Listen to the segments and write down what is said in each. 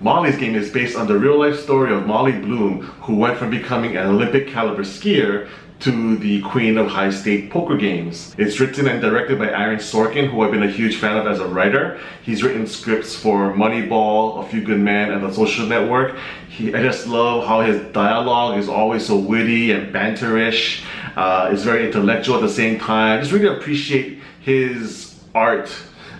Molly's Game is based on the real-life story of Molly Bloom, who went from becoming an Olympic-caliber skier to the queen of high-stake poker games. It's written and directed by Aaron Sorkin, who I've been a huge fan of as a writer. He's written scripts for Moneyball, A Few Good Men, and The Social Network. I just love how his dialogue is always so witty and banterish. It's very intellectual at the same time. I just really appreciate his art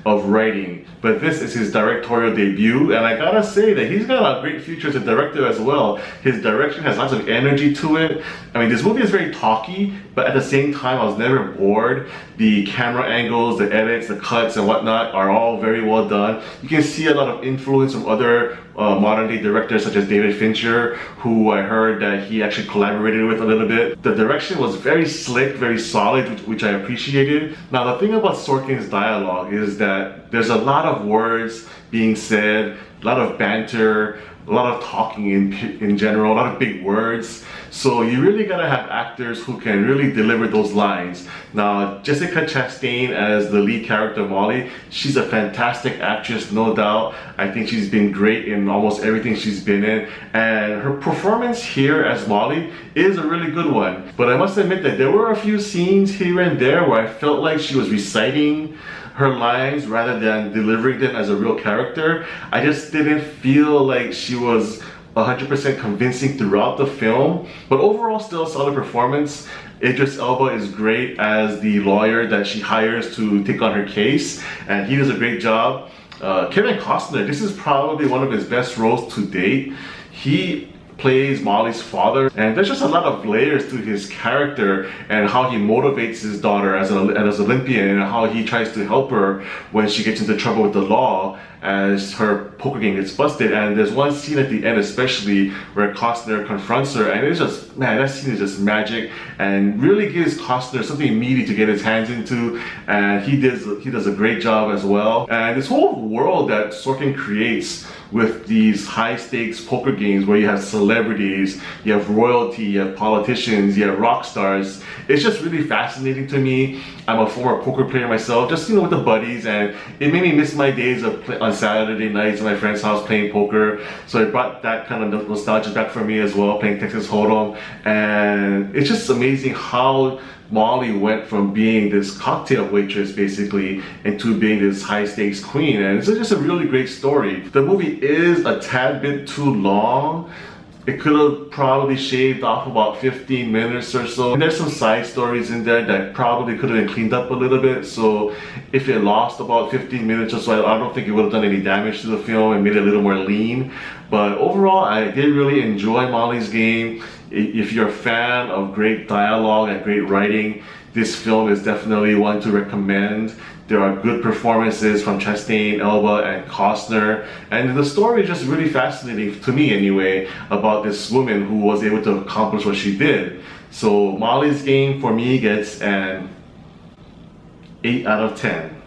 of writing. But this is his directorial debut, and I gotta say that he's got a great future as a director as well. His direction has lots of energy to it. I mean, this movie is very talky, but at the same time I was never bored. The camera angles, the edits, the cuts and whatnot are all very well done. You can see a lot of influence from other modern day directors such as David Fincher, who I heard that he actually collaborated with a little bit. The direction was very slick, very solid, which I appreciated. Now the thing about Sorkin's dialogue is that there's a lot of words being said, a lot of banter, a lot of talking in general, a lot of big words. So you really gotta have actors who can really deliver those lines. Now, Jessica Chastain as the lead character Molly, she's a fantastic actress, no doubt. I think she's been great in almost everything she's been in. And her performance here as Molly is a really good one. But I must admit that there were a few scenes here and there where I felt like she was reciting her lines rather than delivering them as a real character. I just didn't feel like she was 100% convincing throughout the film, but overall still a solid performance. Idris Elba is great as the lawyer that she hires to take on her case, and he does a great job. Kevin Costner, this is probably one of his best roles to date. He plays Molly's father, and there's just a lot of layers to his character and how he motivates his daughter as an Olympian, and how he tries to help her when she gets into trouble with the law as her poker game gets busted. And there's one scene at the end especially where Costner confronts her, and it's just, man, that scene is just magic and really gives Costner something meaty to get his hands into, and he does a great job as well. And this whole world that Sorkin creates with these high stakes poker games where you have celebrities, you have royalty, you have politicians, you have rock stars, it's just really fascinating to me. I'm a former poker player myself, just with the buddies, and it made me miss my days of on Saturday nights at my friend's house playing poker. So it brought that kind of nostalgia back for me as well, playing Texas Hold'em. And it's just amazing how Molly went from being this cocktail waitress basically into being this high stakes queen, and it's just a really great story. The movie is a tad bit too long. It could have probably shaved off about 15 minutes or so. And there's some side stories in there that probably could have been cleaned up a little bit. So if it lost about 15 minutes or so, I don't think it would have done any damage to the film and made it a little more lean. But overall, I did really enjoy Molly's Game. If you're a fan of great dialogue and great writing, this film is definitely one to recommend. There are good performances from Chastain, Elba, and Costner, and the story is just really fascinating, to me anyway, about this woman who was able to accomplish what she did. So Molly's Game for me gets an 8 out of 10.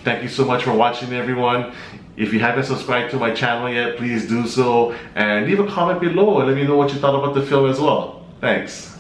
Thank you so much for watching, everyone. If you haven't subscribed to my channel yet, please do so, and leave a comment below and let me know what you thought about the film as well. Thanks.